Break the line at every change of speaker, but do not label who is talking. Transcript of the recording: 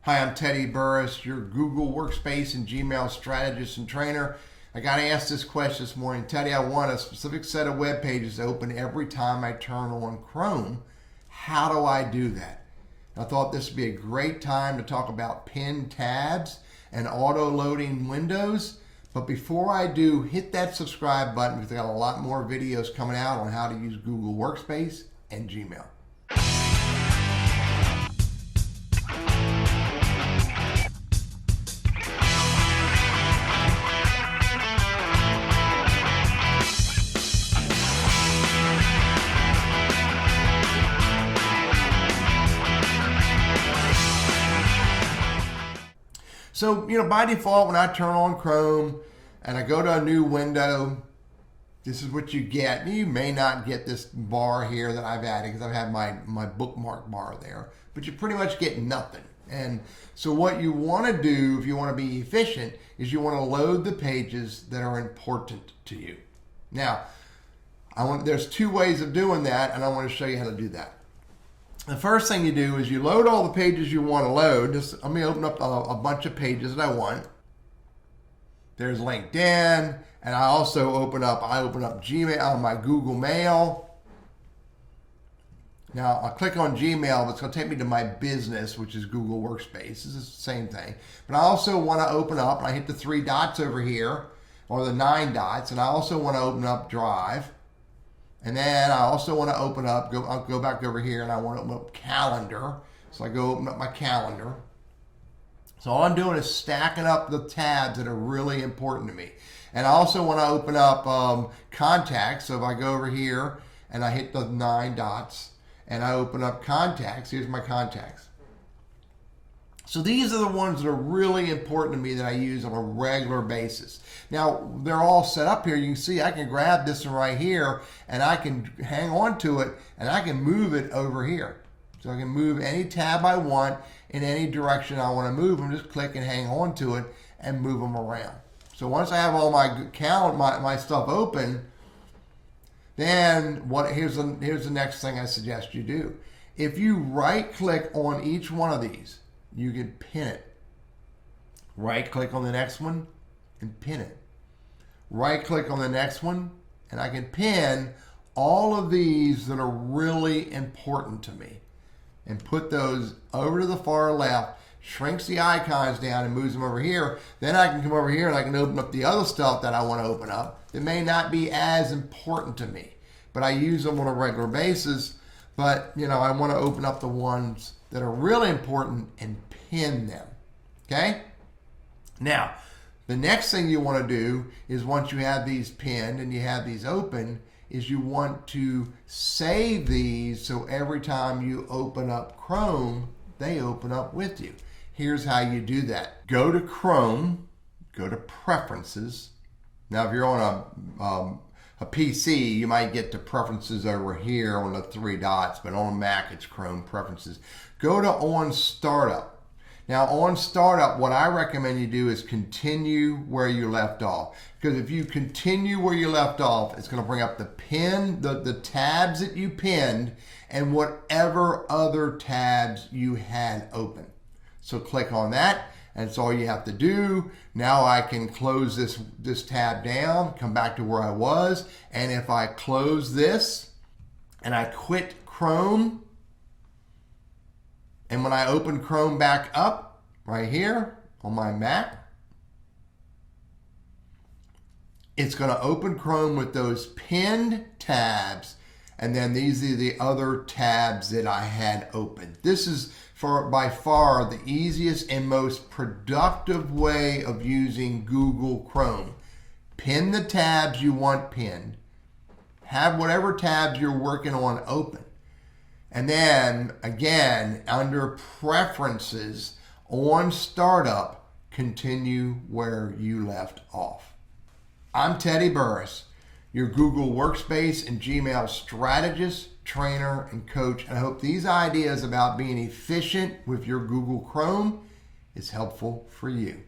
Hi, I'm Teddy Burris, your Google Workspace and Gmail strategist and trainer. I got asked this question this morning. Teddy, I want a specific set of web pages to open every time I turn on Chrome. How do I do that? I thought this would be a great time to talk about pinned tabs and auto-loading windows. But before I do, hit that subscribe button because I got a lot more videos coming out on how to use Google Workspace and Gmail. So, by default, when I turn on Chrome and I go to a new window, this is what you get. You may not get this bar here that I've added because I've had my bookmark bar there, but you pretty much get nothing. And so what you want to do if you want to be efficient is you want to load the pages that are important to you. Now, there's two ways of doing that, and I want to show you how to do that. The first thing you do is you load all the pages you want to load. Just let me open up a bunch of pages that I want. There's LinkedIn, and I also open up Gmail, my Google Mail. Now I'll click on Gmail, but it's going to take me to my business, which is Google Workspace. This is the same thing. But I also want to open up, and I hit the 3 dots over here, or the 9 dots, and I also want to open up Drive. And then I also want to open up, I'll go back over here and I want to open up Calendar. So I go open up my calendar. So all I'm doing is stacking up the tabs that are really important to me. And I also want to open up Contacts. So if I go over here and I hit the 9 dots and I open up Contacts, here's my contacts. So these are the ones that are really important to me that I use on a regular basis. Now, they're all set up here. You can see I can grab this one right here and I can hang on to it and I can move it over here. So I can move any tab I want in any direction I want to move them. Just click and hang on to it and move them around. So once I have all my stuff open, then here's the next thing I suggest you do. If you right click on each one of these, you can pin it. Right click on the next one and pin it. Right click on the next one and I can pin all of these that are really important to me and put those over to the far left, shrinks the icons down and moves them over here. Then I can come over here and I can open up the other stuff that I want to open up that may not be as important to me, but I use them on a regular basis. But I want to open up the ones that are really important and pin them. Okay? Now, the next thing you want to do is once you have these pinned and you have these open, is you want to save these so every time you open up Chrome, they open up with you. Here's how you do that. Go to Chrome, go to Preferences. Now, if you're on a PC, you might get to Preferences over here on the 3 dots, but on a Mac, it's Chrome Preferences. Go to OnStartup. Now, OnStartup, what I recommend you do is continue where you left off. Because if you continue where you left off, it's going to bring up the tabs that you pinned and whatever other tabs you had open. So click on that. And that's all you have to do. Now I can close this tab down, come back to where I was. And if I close this and I quit Chrome, and when I open Chrome back up right here on my Mac, it's going to open Chrome with those pinned tabs. And then these are the other tabs that I had open. This is by far the easiest and most productive way of using Google Chrome. Pin the tabs you want pinned. Have whatever tabs you're working on open. And then again, under Preferences, on Startup, continue where you left off. I'm Teddy Burris, your Google Workspace and Gmail strategist, trainer, and coach. And I hope these ideas about being efficient with your Google Chrome is helpful for you.